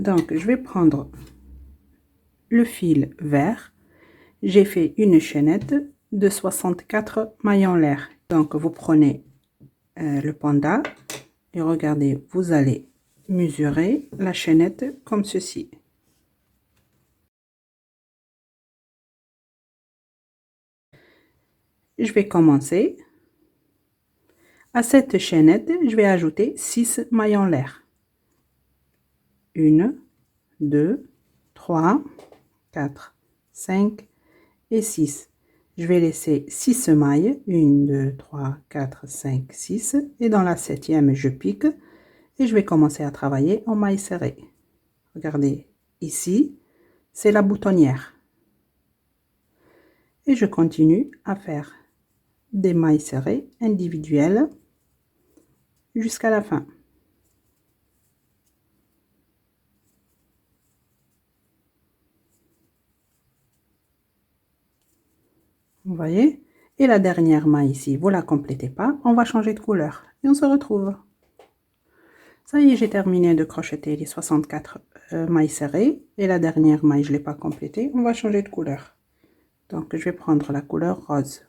Donc, je vais prendre le fil vert. J'ai fait une chaînette de 64 maillons l'air. Donc, vous prenez le panda et regardez, vous allez mesurer la chaînette comme ceci. Je vais commencer. À cette chaînette, je vais ajouter 6 maillons l'air. 1, 2, 3, 4, 5 et 6. Je vais laisser 6 mailles. 1, 2, 3, 4, 5, 6. Et dans la 7e, je pique. Et je vais commencer à travailler en maille serrée. Regardez, ici, c'est la boutonnière. Et je continue à faire des mailles serrées individuelles jusqu'à la fin. Vous voyez? Et la dernière maille ici, vous la complétez pas, on va changer de couleur. Et on se retrouve. Ça y est, j'ai terminé de crocheter les 64 mailles serrées. Et la dernière maille, je ne l'ai pas complétée. On va changer de couleur. Donc, je vais prendre la couleur rose.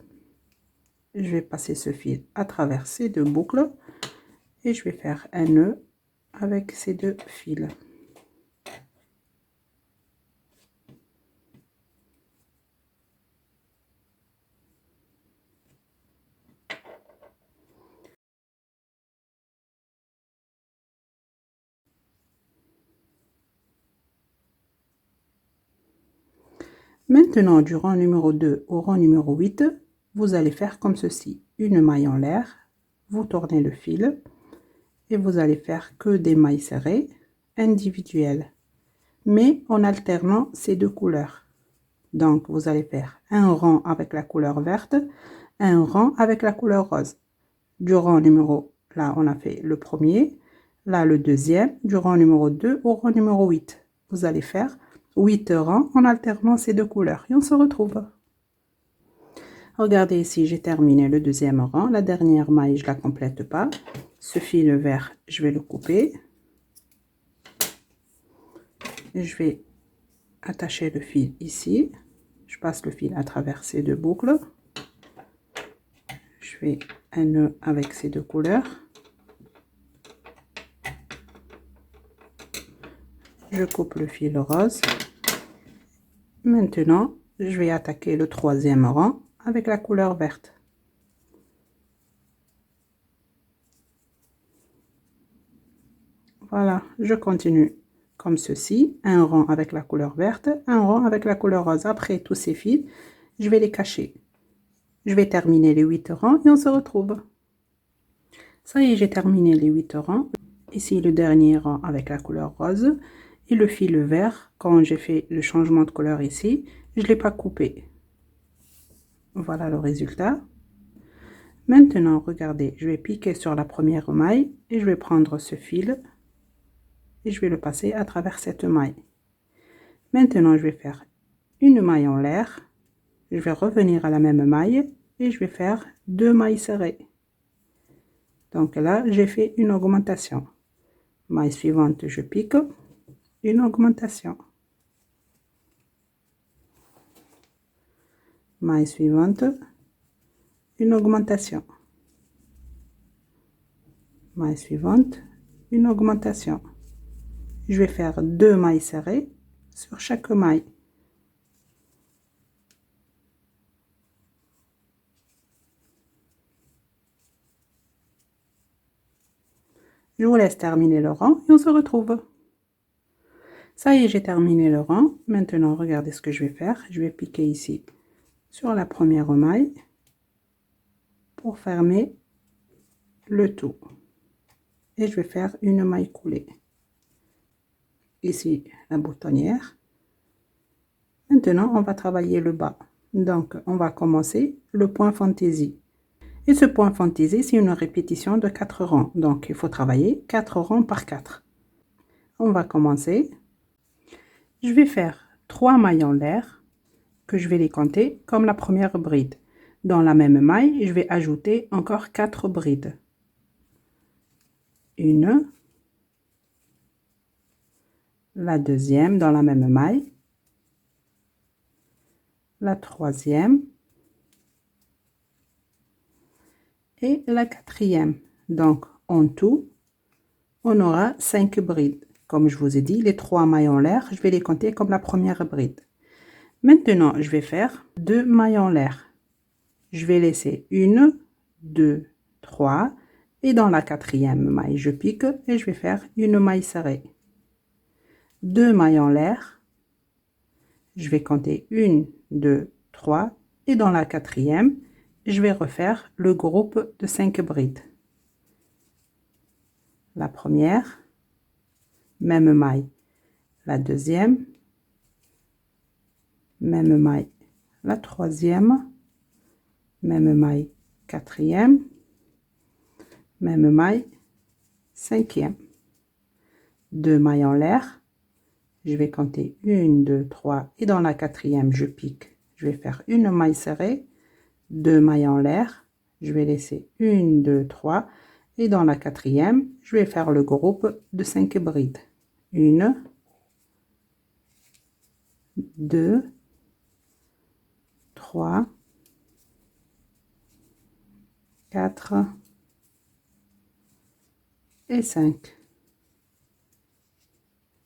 Je vais passer ce fil à travers ces deux boucles. Et je vais faire un nœud avec ces deux fils. Maintenant, du rang numéro 2 au rang numéro 8, vous allez faire comme ceci. Une maille en l'air, vous tournez le fil et vous allez faire que des mailles serrées individuelles, mais en alternant ces deux couleurs. Donc, vous allez faire un rang avec la couleur verte, un rang avec la couleur rose. Du rang numéro, là, on a fait le premier, là, le deuxième, du rang numéro 2 au rang numéro 8. Vous allez faire 8 rangs en alternant ces deux couleurs et on se retrouve. Regardez ici, j'ai terminé le deuxième rang. La dernière maille, je la complète pas. Ce fil vert, je vais le couper. Je vais attacher le fil ici. Je passe le fil à travers ces deux boucles. Je fais un nœud avec ces deux couleurs. Je coupe le fil rose. Maintenant, je vais attaquer le troisième rang avec la couleur verte. Voilà, je continue comme ceci, un rang avec la couleur verte, un rang avec la couleur rose. Après tous ces fils, je vais les cacher. Je vais terminer les 8 rangs et on se retrouve. Ça y est, j'ai terminé les 8 rangs. Ici, le dernier rang avec la couleur rose et le fil vert. Quand j'ai fait le changement de couleur ici, je ne l'ai pas coupé. Voilà le résultat. Maintenant, regardez, je vais piquer sur la première maille et je vais prendre ce fil et je vais le passer à travers cette maille. Maintenant, je vais faire une maille en l'air. Je vais revenir à la même maille et je vais faire 2 mailles serrées. Donc là, j'ai fait une augmentation. Maille suivante, je pique, une augmentation. Maille suivante, une augmentation. Maille suivante, une augmentation. Je vais faire 2 mailles serrées sur chaque maille. Je vous laisse terminer le rang et on se retrouve. Ça y est, j'ai terminé le rang. Maintenant, regardez ce que je vais faire. Je vais piquer ici sur la première maille pour fermer le tout. Et je vais faire une maille coulée. Ici, la boutonnière. Maintenant, on va travailler le bas. Donc, on va commencer le point fantaisie. Et ce point fantaisie, c'est une répétition de 4 rangs. Donc, il faut travailler 4 rangs par 4. On va commencer. Je vais faire 3 mailles en l'air, que je vais les compter comme la première bride. Dans la même maille, je vais ajouter encore 4 brides. 1, la deuxième dans la même maille, la troisième et la quatrième. Donc en tout, on aura 5 brides. Comme je vous ai dit, les 3 mailles en l'air, je vais les compter comme la première bride. Maintenant, je vais faire 2 mailles en l'air. Je vais laisser 1, 2, 3 et dans la quatrième maille, je pique et je vais faire une maille serrée. 2 mailles en l'air. Je vais compter 1, 2, 3 et dans la quatrième, je vais refaire le groupe de 5 brides. La première, même maille. La deuxième, même maille. La troisième, même maille. Quatrième, même maille. Cinquième. 2 mailles en l'air. Je vais compter 1, 2, 3 et dans la quatrième, je pique. Je vais faire une maille serrée, 2 mailles en l'air. Je vais laisser 1, 2, 3 et dans la quatrième, je vais faire le groupe de 5 brides. 1, 2, 3, 4 et 5.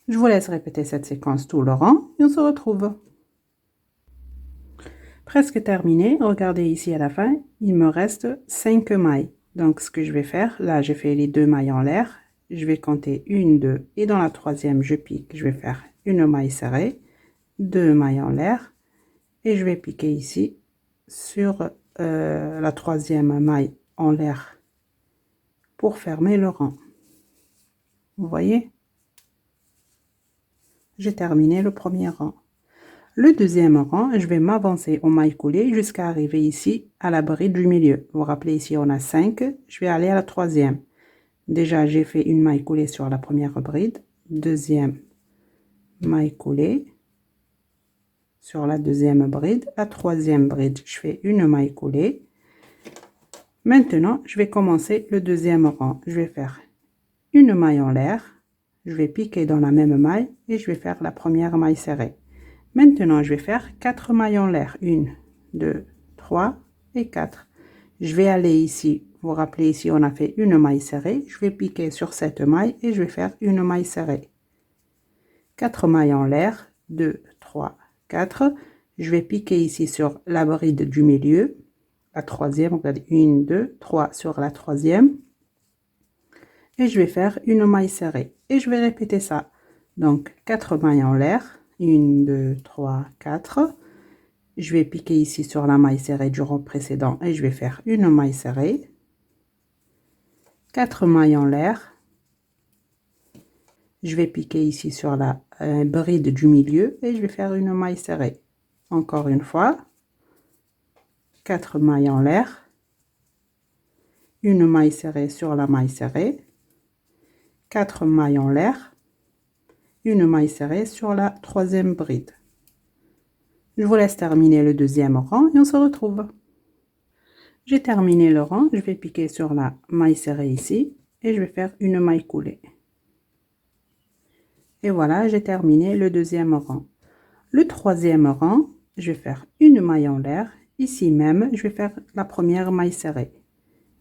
Je vous laisse répéter cette séquence tout le rang et on se retrouve. Presque terminé. Regardez ici à la fin, il me reste 5 mailles. Donc ce que je vais faire, là j'ai fait les 2 mailles en l'air. Je vais compter 1, 2 et dans la troisième je pique. Je vais faire une maille serrée, 2 mailles en l'air et je vais piquer ici sur la troisième maille en l'air pour fermer le rang. Vous voyez? J'ai terminé le premier rang. Le deuxième rang, je vais m'avancer au maille coulée jusqu'à arriver ici à la bride du milieu. Vous vous rappelez, ici on a 5, je vais aller à la troisième. Déjà, j'ai fait une maille coulée sur la première bride, deuxième maille coulée sur la deuxième bride, la troisième bride, je fais une maille coulée. Maintenant, je vais commencer le deuxième rang. Je vais faire une maille en l'air, je vais piquer dans la même maille et je vais faire la première maille serrée. Maintenant, je vais faire 4 mailles en l'air. 1, 2, 3 et 4. Je vais aller ici. Vous vous rappelez, ici, on a fait une maille serrée. Je vais piquer sur cette maille et je vais faire une maille serrée. 4 mailles en l'air. 2, 3, 4. Je vais piquer ici sur la bride du milieu. La troisième, regardez, 1, 2, 3 sur la troisième. Et je vais faire une maille serrée. Et je vais répéter ça. Donc, 4 mailles en l'air. 1, 2, 3, 4. Je vais piquer ici sur la maille serrée du rang précédent et je vais faire une maille serrée. 4 mailles en l'air. Je vais piquer ici sur la bride du milieu et je vais faire une maille serrée. Encore une fois. 4 mailles en l'air. Une maille serrée sur la maille serrée. 4 mailles en l'air. Une maille serrée sur la troisième bride. Je vous laisse terminer le deuxième rang et on se retrouve. J'ai terminé le rang, je vais piquer sur la maille serrée ici et je vais faire une maille coulée. Et voilà, j'ai terminé le deuxième rang. Le troisième rang, je vais faire une maille en l'air. Ici même, je vais faire la première maille serrée.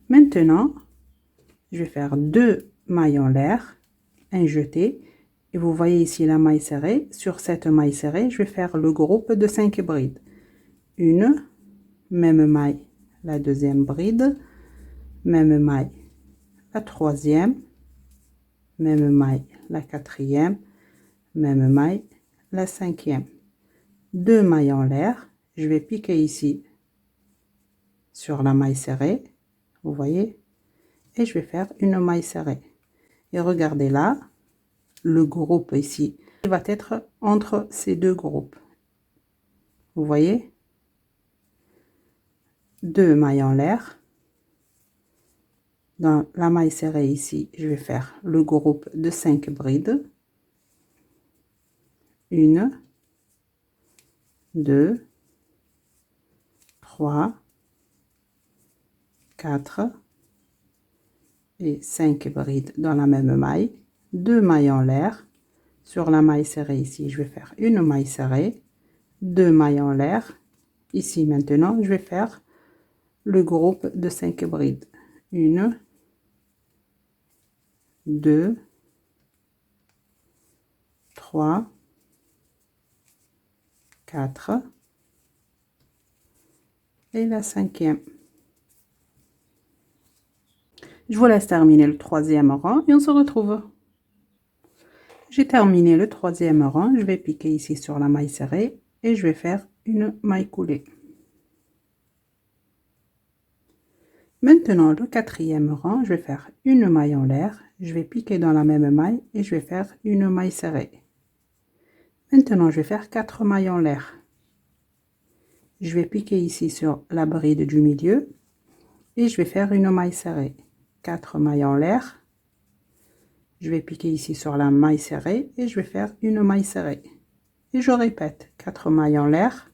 Maintenant, je vais faire 2 mailles en l'air, un jeté. Et vous voyez ici la maille serrée. Sur cette maille serrée, je vais faire le groupe de 5 brides. Une, même maille, la deuxième bride, même maille, la troisième, même maille, la quatrième, même maille, la cinquième. 2 mailles en l'air. Je vais piquer ici sur la maille serrée. Vous voyez? Et je vais faire une maille serrée. Et regardez là, le groupe ici, il va être entre ces deux groupes. Vous voyez? 2 mailles en l'air. Dans la maille serrée ici, je vais faire le groupe de 5 brides. 1, 2, 3, 4 et 5 brides dans la même maille. 2 mailles en l'air. Sur la maille serrée ici, je vais faire une maille serrée, 2 mailles en l'air. Ici maintenant, je vais faire le groupe de 5 brides. 1, 2, 3, 4 et la 5e. Je vous laisse terminer le 3e rang et on se retrouve. J'ai terminé le 3e rang, je vais piquer ici sur la maille serrée et je vais faire une maille coulée. Maintenant le 4e rang, je vais faire une maille en l'air, je vais piquer dans la même maille et je vais faire une maille serrée. Maintenant je vais faire 4 mailles en l'air. Je vais piquer ici sur la bride du milieu et je vais faire une maille serrée. 4 mailles en l'air. Je vais piquer ici sur la maille serrée et je vais faire une maille serrée. Et je répète, 4 mailles en l'air.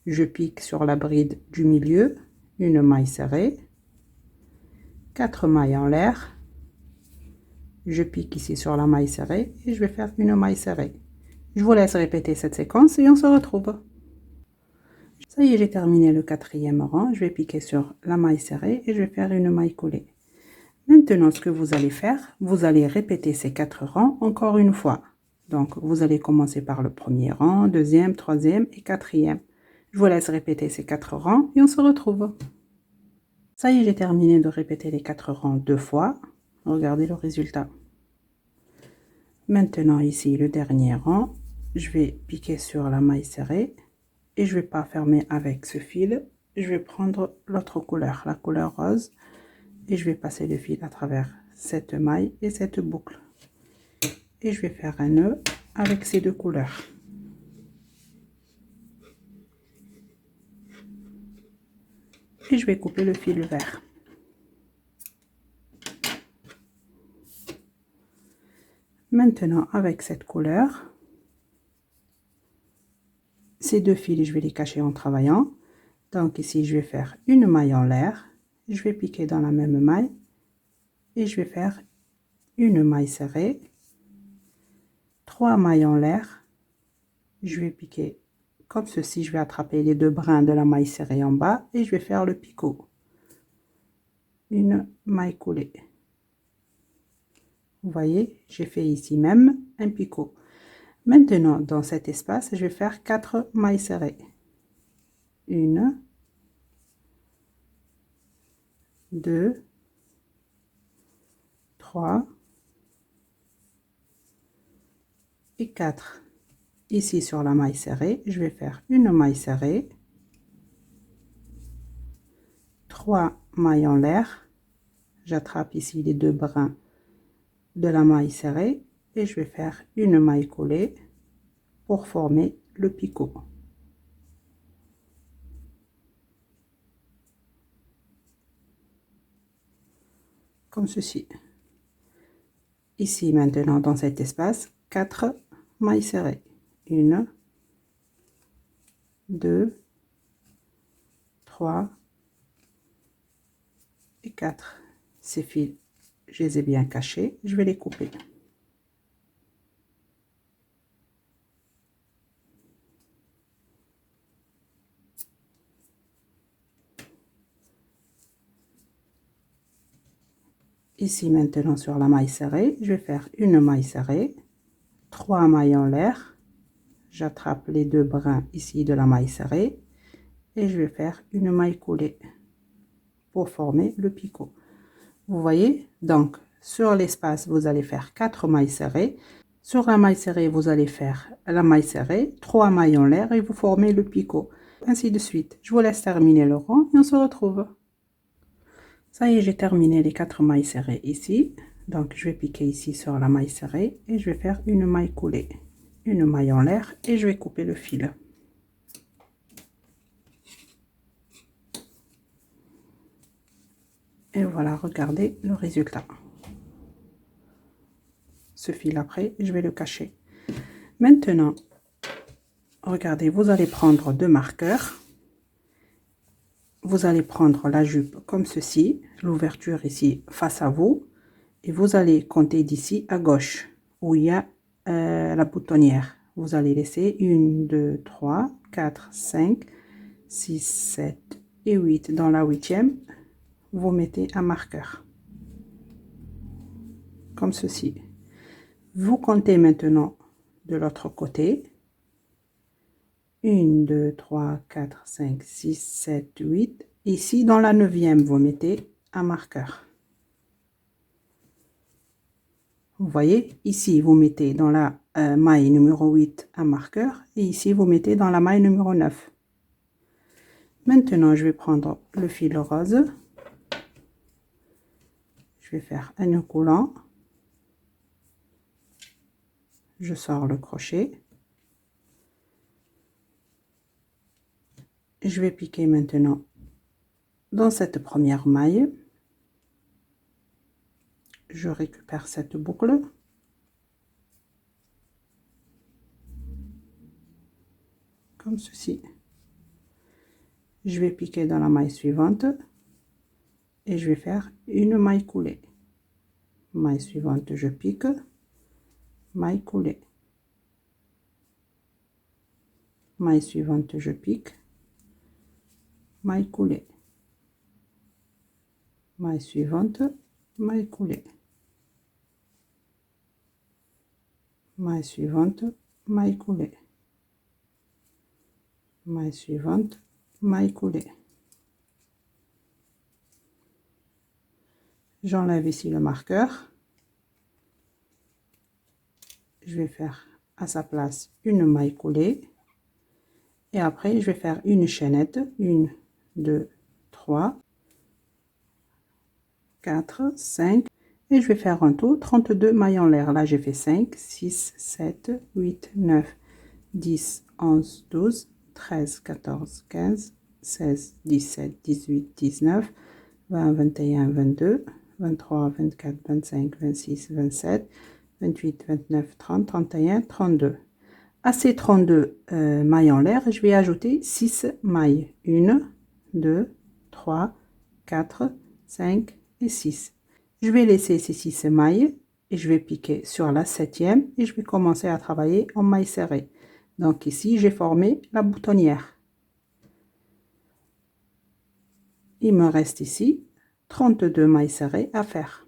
Je pique sur la bride du milieu, une maille serrée. 4 mailles en l'air. Je pique ici sur la maille serrée et je vais faire une maille serrée. Je vous laisse répéter cette séquence et on se retrouve. Ça y est, j'ai terminé le 4e rang. Je vais piquer sur la maille serrée et je vais faire une maille coulée. Maintenant, ce que vous allez faire, vous allez répéter ces 4 rangs encore une fois. Donc, vous allez commencer par le premier rang, deuxième, troisième et quatrième. Je vous laisse répéter ces 4 rangs et on se retrouve. Ça y est, j'ai terminé de répéter les 4 rangs 2 fois. Regardez le résultat. Maintenant, ici, le dernier rang, je vais piquer sur la maille serrée et je ne vais pas fermer avec ce fil. Je vais prendre l'autre couleur, la couleur rose. Et je vais passer le fil à travers cette maille et cette boucle. Et je vais faire un nœud avec ces deux couleurs. Et je vais couper le fil vert. Maintenant, avec cette couleur, ces deux fils, je vais les cacher en travaillant. Donc ici, je vais faire une maille en l'air. Je vais piquer dans la même maille. Et je vais faire une maille serrée. 3 mailles en l'air. Je vais piquer comme ceci. Je vais attraper les deux brins de la maille serrée en bas. Et je vais faire le picot. Une maille coulée. Vous voyez, j'ai fait ici même un picot. Maintenant, dans cet espace, je vais faire 4 mailles serrées. 1, 2, 3 et 4. Ici, sur la maille serrée, je vais faire une maille serrée, 3 mailles en l'air. J'attrape ici les deux brins de la maille serrée et je vais faire une maille coulée pour former le picot. Comme ceci. Ici maintenant dans cet espace, 4 mailles serrées. 1, 2, 3 et 4. Ces fils, je les ai bien cachés, je vais les couper. Ici maintenant sur la maille serrée, je vais faire une maille serrée, 3 mailles en l'air, j'attrape les deux brins ici de la maille serrée et je vais faire une maille coulée pour former le picot. Vous voyez, donc sur l'espace vous allez faire 4 mailles serrées, sur la maille serrée vous allez faire la maille serrée, 3 mailles en l'air et vous formez le picot, ainsi de suite. Je vous laisse terminer le rang et on se retrouve. Ça y est, j'ai terminé les 4 mailles serrées ici. Donc, je vais piquer ici sur la maille serrée et je vais faire une maille coulée. Une maille en l'air et je vais couper le fil. Et voilà, regardez le résultat. Ce fil après, je vais le cacher. Maintenant, regardez, vous allez prendre deux marqueurs. Vous allez prendre la jupe comme ceci, l'ouverture ici face à vous. Et vous allez compter d'ici à gauche, où il y a la boutonnière. Vous allez laisser 1, 2, 3, 4, 5, 6, 7 et 8. Dans la 8e, vous mettez un marqueur. Comme ceci. Vous comptez maintenant de l'autre côté. 1, 2, 3, 4, 5, 6, 7, 8. Ici, dans la 9e, vous mettez un marqueur. Vous voyez, ici, vous mettez dans la maille numéro 8 un marqueur. Et ici, vous mettez dans la maille numéro 9. Maintenant, je vais prendre le fil rose. Je vais faire un nœud coulant. Je sors le crochet. Je vais piquer maintenant dans cette première maille. Je récupère cette boucle. Comme ceci. Je vais piquer dans la maille suivante. Et je vais faire une maille coulée. Maille suivante, je pique. Maille coulée. Maille suivante, je pique. Maille coulée. Maille suivante, maille coulée. Maille suivante, maille coulée. Maille suivante, maille coulée. J'enlève ici le marqueur. Je vais faire à sa place une maille coulée. Et après, je vais faire une chaînette. 1, 2, 3, 4, 5. Et je vais faire en tout 32 mailles en l'air. Là, j'ai fait 5, 6, 7, 8, 9, 10, 11, 12, 13, 14, 15, 16, 17, 18, 19, 20, 21, 22, 23, 24, 25, 26, 27, 28, 29, 30, 31, 32. À ces 32 mailles en l'air, je vais ajouter 6 mailles. 1, 2, 3, 4, 5 et 6. Je vais laisser ces 6 mailles et je vais piquer sur la 7e et je vais commencer à travailler en maille serrée. Donc ici, j'ai formé la boutonnière. Il me reste ici 32 mailles serrées à faire.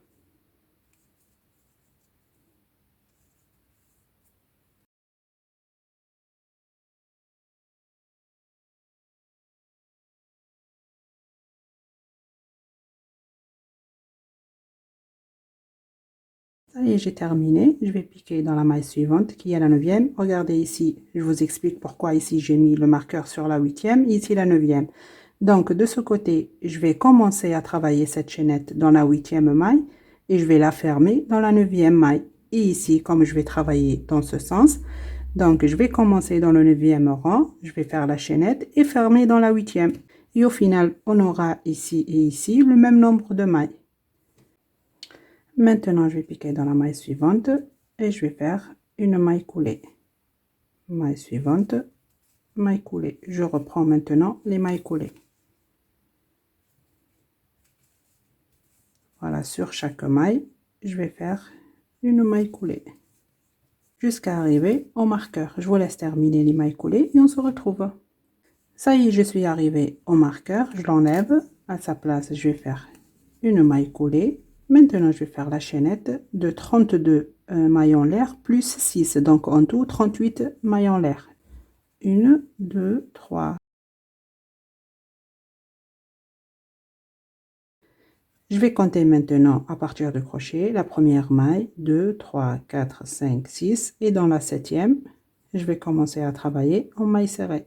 Ça y est, j'ai terminé. Je vais piquer dans la maille suivante qui est la 9e. Regardez ici, je vous explique pourquoi ici j'ai mis le marqueur sur la 8e, ici la 9e. Donc de ce côté, je vais commencer à travailler cette chaînette dans la 8e maille et je vais la fermer dans la 9e maille. Et ici, comme je vais travailler dans ce sens, donc je vais commencer dans le 9e rang, je vais faire la chaînette et fermer dans la 8e. Et au final, on aura ici et ici le même nombre de mailles. Maintenant, je vais piquer dans la maille suivante et je vais faire une maille coulée. Maille suivante, maille coulée. Je reprends maintenant les mailles coulées. Voilà, sur chaque maille, je vais faire une maille coulée jusqu'à arriver au marqueur. Je vous laisse terminer les mailles coulées et on se retrouve. Ça y est, je suis arrivée au marqueur. Je l'enlève. À sa place, je vais faire une maille coulée. Maintenant, je vais faire la chaînette de 32 mailles en l'air plus 6. Donc, en tout, 38 mailles en l'air. 1, 2, 3. Je vais compter maintenant à partir du crochet la première maille. 2, 3, 4, 5, 6. Et dans la 7e, je vais commencer à travailler en maille serrée.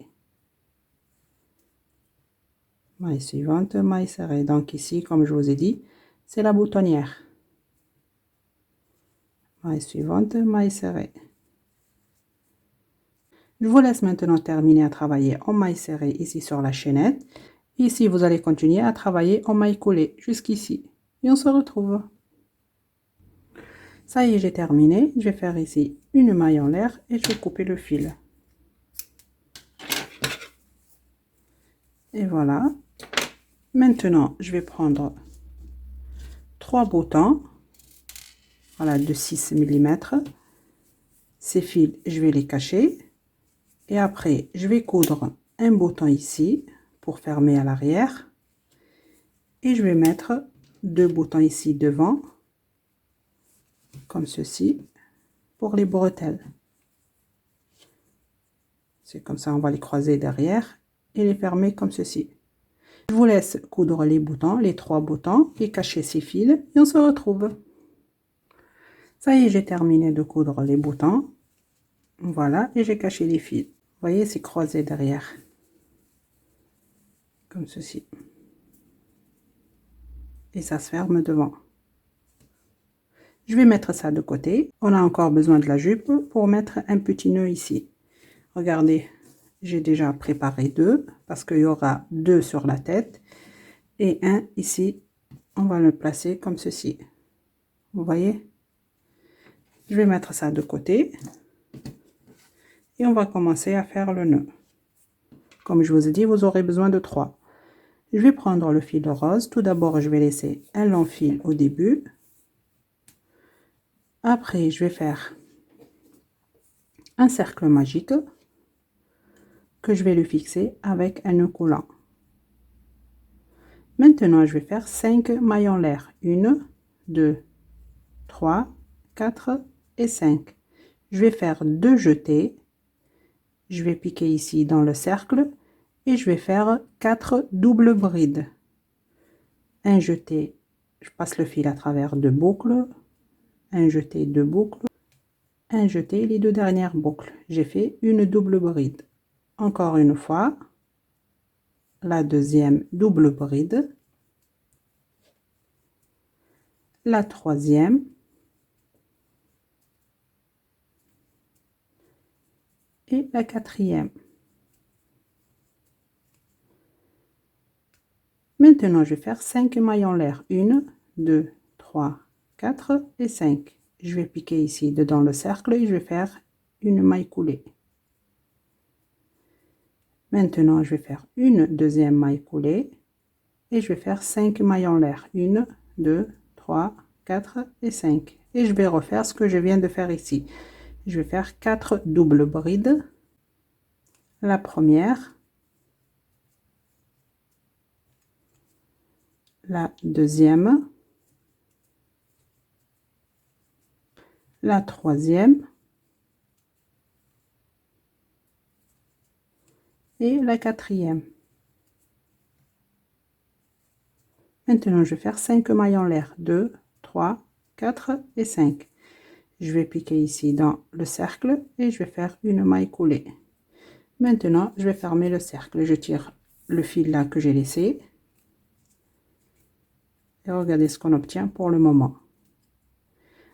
Maille suivante, maille serrée. Donc ici, comme je vous ai dit, c'est la boutonnière. Maille suivante, maille serrée. Je vous laisse maintenant terminer à travailler en maille serrée ici sur la chaînette. Ici, vous allez continuer à travailler en maille coulée jusqu'ici. Et on se retrouve. Ça y est, j'ai terminé. Je vais faire ici une maille en l'air et je vais couper le fil. Et voilà. Maintenant, je vais prendre 3 boutons. Voilà, de 6 mm. Ces fils, je vais les cacher. Et après, je vais coudre un bouton ici pour fermer à l'arrière. Et je vais mettre 2 boutons ici devant, comme ceci, pour les bretelles. C'est comme ça, on va les croiser derrière et les fermer comme ceci. Je vous laisse coudre les boutons, les 3 boutons, et cacher ces fils, et on se retrouve. Ça y est, j'ai terminé de coudre les boutons. Voilà, et j'ai caché les fils. Vous voyez, c'est croisé derrière. Comme ceci. Et ça se ferme devant. Je vais mettre ça de côté. On a encore besoin de la jupe pour mettre un petit nœud ici. Regardez, j'ai déjà préparé 2 parce qu'il y aura 2 sur la tête et un ici. On va le placer comme ceci. Vous voyez? Je vais mettre ça de côté et on va commencer à faire le nœud. Comme je vous ai dit, vous aurez besoin de 3. Je vais prendre le fil rose. Tout d'abord, je vais laisser un long fil au début. Après, je vais faire un cercle magique que je vais le fixer avec un nœud coulant. Maintenant, je vais faire 5 mailles en l'air. 1, 2, 3, 4 et 5. Je vais faire 2 jetés. Je vais piquer ici dans le cercle et je vais faire 4 doubles brides. Un jeté, je passe le fil à travers 2 boucles. Un jeté, 2 boucles. Un jeté, les 2 dernières boucles. J'ai fait une double bride. Encore une fois, la deuxième double bride. La troisième. Et la quatrième. Maintenant, je vais faire 5 mailles en l'air. 1, 2, 3, 4 et 5. Je vais piquer ici dedans le cercle et je vais faire une maille coulée. Maintenant, je vais faire une deuxième maille coulée et je vais faire 5 mailles en l'air. 1, 2, 3, 4 et 5. Et je vais refaire ce que je viens de faire ici. Je vais faire 4 doubles brides. La première, la deuxième, la troisième et la quatrième. Maintenant, je vais faire 5 mailles en l'air. 2, 3, 4 et 5. Je vais piquer ici dans le cercle et je vais faire une maille coulée. Maintenant, je vais fermer le cercle. Je tire le fil là que j'ai laissé. Et regardez ce qu'on obtient pour le moment.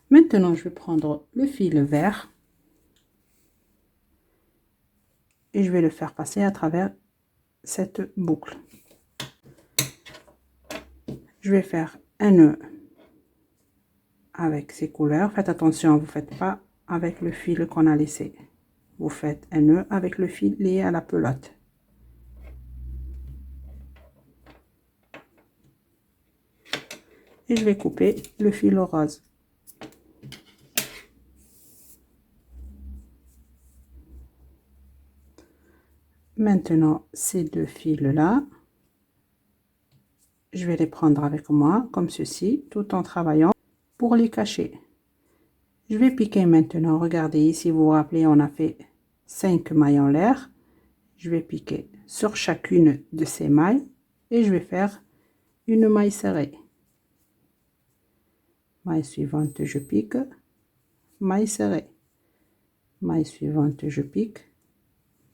Maintenant, je vais prendre le fil vert. Et je vais le faire passer à travers cette boucle. Je vais faire un nœud avec ces couleurs. Faites attention, vous ne faites pas avec le fil qu'on a laissé. Vous faites un nœud avec le fil lié à la pelote. Et je vais couper le fil rose. Maintenant, ces 2 fils là, je vais les prendre avec moi comme ceci, tout en travaillant pour les cacher. Je vais piquer maintenant. Regardez ici, vous vous rappelez, on a fait 5 mailles en l'air. Je vais piquer sur chacune de ces mailles et je vais faire une maille serrée. Maille suivante, je pique, maille serrée. Maille suivante, je pique,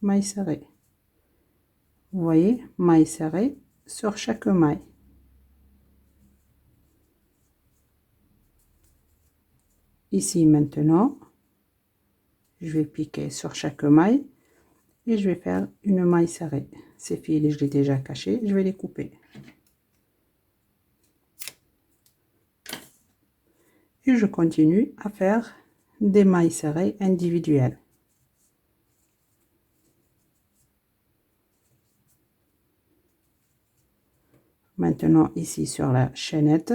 maille serrée. Vous voyez, maille serrée sur chaque maille. Ici maintenant, je vais piquer sur chaque maille et je vais faire une maille serrée. Ces fils, je les ai déjà cachés, je vais les couper. Et je continue à faire des mailles serrées individuelles. Maintenant, ici sur la chaînette,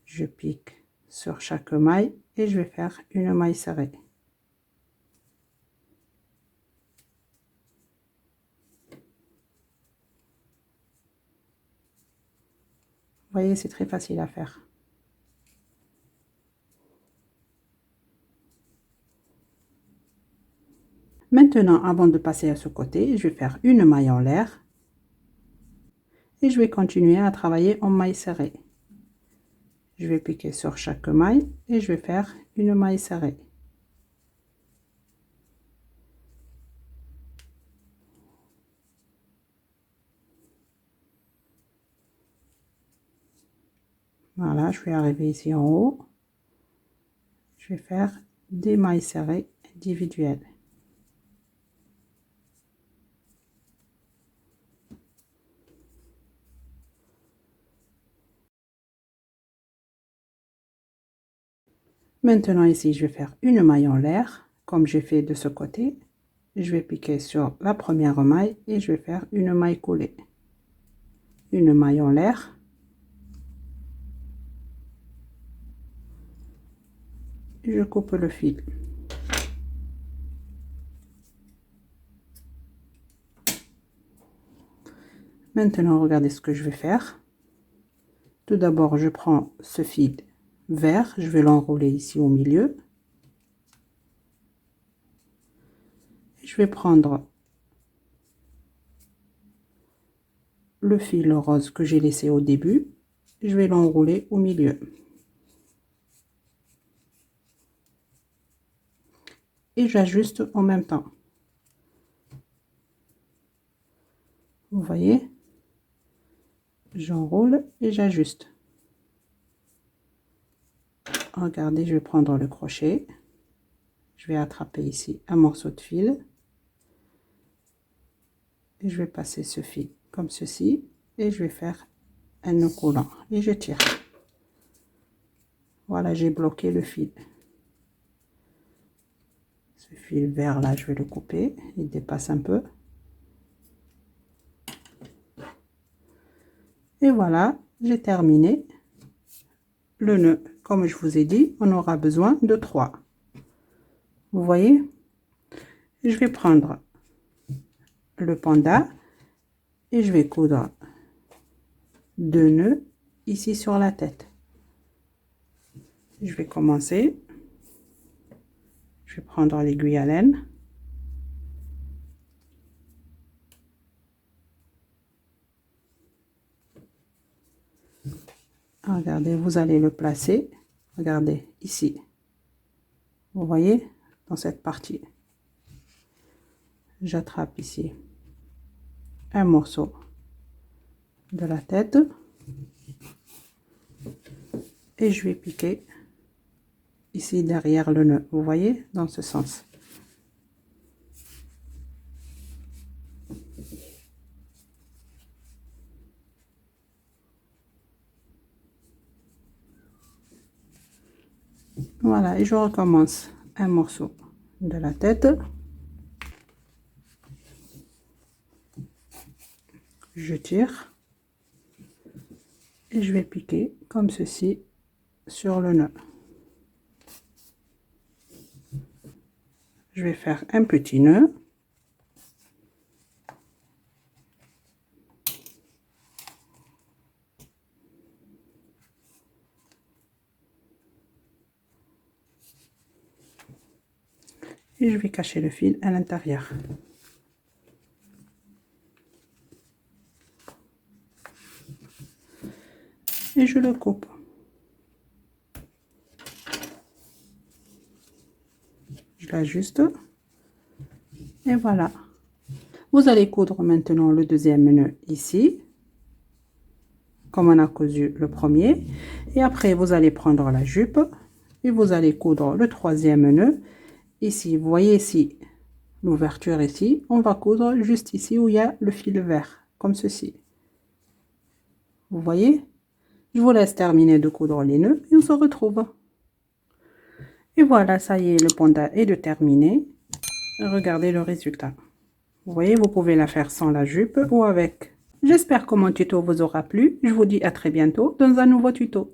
je pique sur chaque maille et je vais faire une maille serrée. Vous voyez, c'est très facile à faire. Maintenant, avant de passer à ce côté, je vais faire une maille en l'air. Et je vais continuer à travailler en maille serrée. Je vais piquer sur chaque maille et je vais faire une maille serrée. Voilà, je vais arriver ici en haut. Je vais faire des mailles serrées individuelles. Maintenant ici, je vais faire une maille en l'air, comme j'ai fait de ce côté. Je vais piquer sur la première maille et je vais faire une maille coulée. Une maille en l'air. Je coupe le fil. Maintenant, regardez ce que je vais faire. Tout d'abord, je prends ce fil vert, je vais l'enrouler ici au milieu. Je vais prendre le fil rose que j'ai laissé au début, je vais l'enrouler au milieu. Et j'ajuste en même temps. Vous voyez? J'enroule et j'ajuste. Regardez, je vais prendre le crochet. Je vais attraper ici un morceau de fil. Et je vais passer ce fil comme ceci. Et je vais faire un nœud coulant. Et je tire. Voilà, j'ai bloqué le fil. Ce fil vert là, je vais le couper. Il dépasse un peu. Et voilà, j'ai terminé le nœud. Comme je vous ai dit, on aura besoin de 3. Vous voyez? Je vais prendre le panda et je vais coudre 2 nœuds ici sur la tête. Je vais commencer. Je vais prendre l'aiguille à laine. Regardez, vous allez le placer. Regardez, ici. Vous voyez, dans cette partie. J'attrape ici un morceau de la tête. Et je vais piquer ici derrière le nœud. Vous voyez, dans ce sens. Voilà, et je recommence un morceau de la tête. Je tire et je vais piquer comme ceci sur le nœud. Je vais faire un petit nœud. Et je vais cacher le fil à l'intérieur. Et je le coupe. Je l'ajuste. Et voilà. Vous allez coudre maintenant le deuxième nœud ici, comme on a cousu le premier. Et après, vous allez prendre la jupe et vous allez coudre le troisième nœud. Ici, vous voyez ici, l'ouverture ici. On va coudre juste ici où il y a le fil vert, comme ceci. Vous voyez? Je vous laisse terminer de coudre les nœuds et on se retrouve. Et voilà, ça y est, le panda est de terminer. Regardez le résultat. Vous voyez, vous pouvez la faire sans la jupe ou avec. J'espère que mon tuto vous aura plu. Je vous dis à très bientôt dans un nouveau tuto.